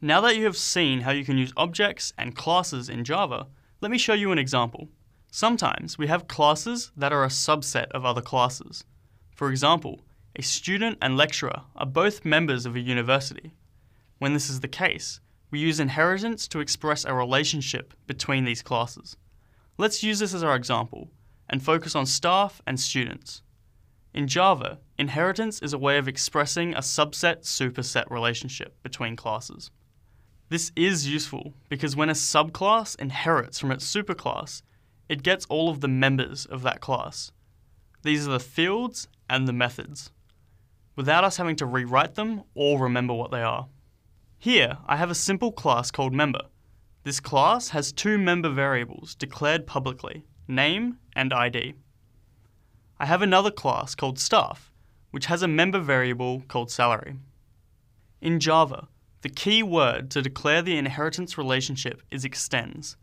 Now that you have seen how you can use objects and classes in Java, let me show you an example. Sometimes we have classes that are a subset of other classes. For example, a student and lecturer are both members of a university. When this is the case, we use inheritance to express a relationship between these classes. Let's use this as our example and focus on staff and students. In Java, inheritance is a way of expressing a subset-superset relationship between classes. This is useful because when a subclass inherits from its superclass, it gets all of the members of that class. These are the fields and the methods, without us having to rewrite them or remember what they are. Here, I have a simple class called member. This class has two member variables declared publicly, name and ID. I have another class called staff, which has a member variable called salary. In Java, the key word to declare the inheritance relationship is extends.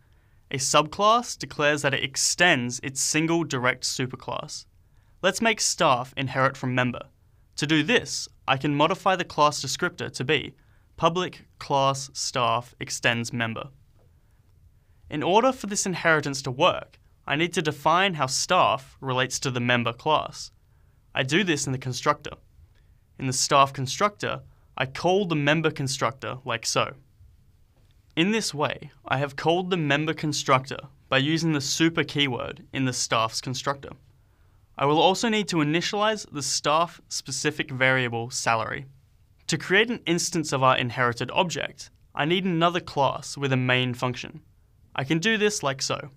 A subclass declares that it extends its single direct superclass. Let's make staff inherit from member. To do this, I can modify the class descriptor to be public class staff extends member. In order for this inheritance to work, I need to define how staff relates to the member class. I do this in the constructor. In the staff constructor, I call the member constructor like so. In this way, I have called the member constructor by using the super keyword in the staff's constructor. I will also need to initialize the staff-specific variable salary. To create an instance of our inherited object, I need another class with a main function. I can do this like so.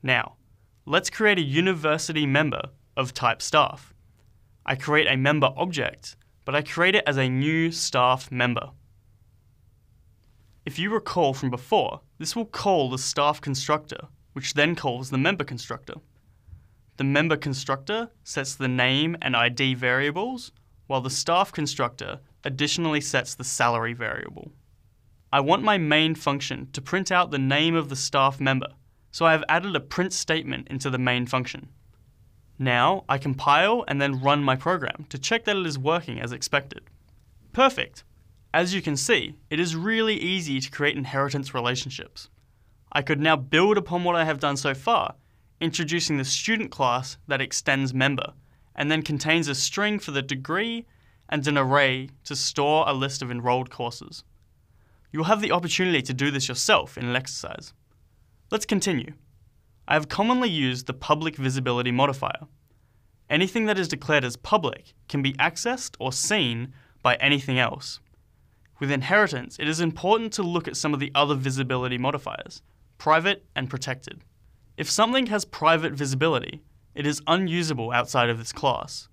Now, let's create a university member of type staff. I create a member object, but I create it as a new staff member. If you recall from before, this will call the staff constructor, which then calls the member constructor. The member constructor sets the name and ID variables, while the staff constructor additionally sets the salary variable. I want my main function to print out the name of the staff member, so I have added a print statement into the main function. Now, I compile and then run my program to check that it is working as expected. Perfect! As you can see, it is really easy to create inheritance relationships. I could now build upon what I have done so far, introducing the student class that extends member, and then contains a string for the degree and an array to store a list of enrolled courses. You'll have the opportunity to do this yourself in an exercise. Let's continue. I have commonly used the public visibility modifier. Anything that is declared as public can be accessed or seen by anything else. With inheritance, it is important to look at some of the other visibility modifiers, private and protected. If something has private visibility, it is unusable outside of this class.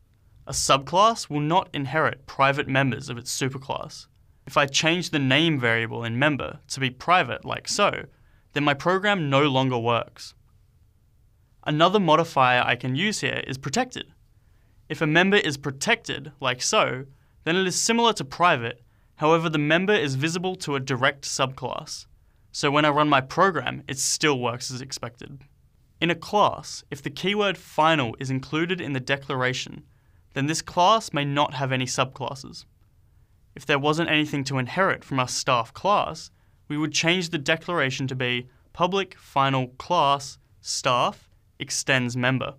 A subclass will not inherit private members of its superclass. If I change the name variable in member to be private like so, then my program no longer works. Another modifier I can use here is protected. If a member is protected, like so, then it is similar to private, however the member is visible to a direct subclass. So when I run my program, it still works as expected. In a class, if the keyword final is included in the declaration, then this class may not have any subclasses. If there wasn't anything to inherit from our staff class, we would change the declaration to be public final class staff extends member.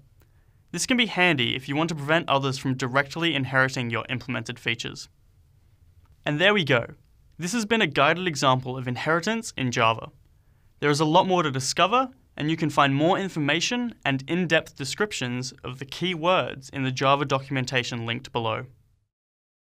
This can be handy if you want to prevent others from directly inheriting your implemented features. And there we go. This has been a guided example of inheritance in Java. There is a lot more to discover, and you can find more information and in-depth descriptions of the key words in the Java documentation linked below.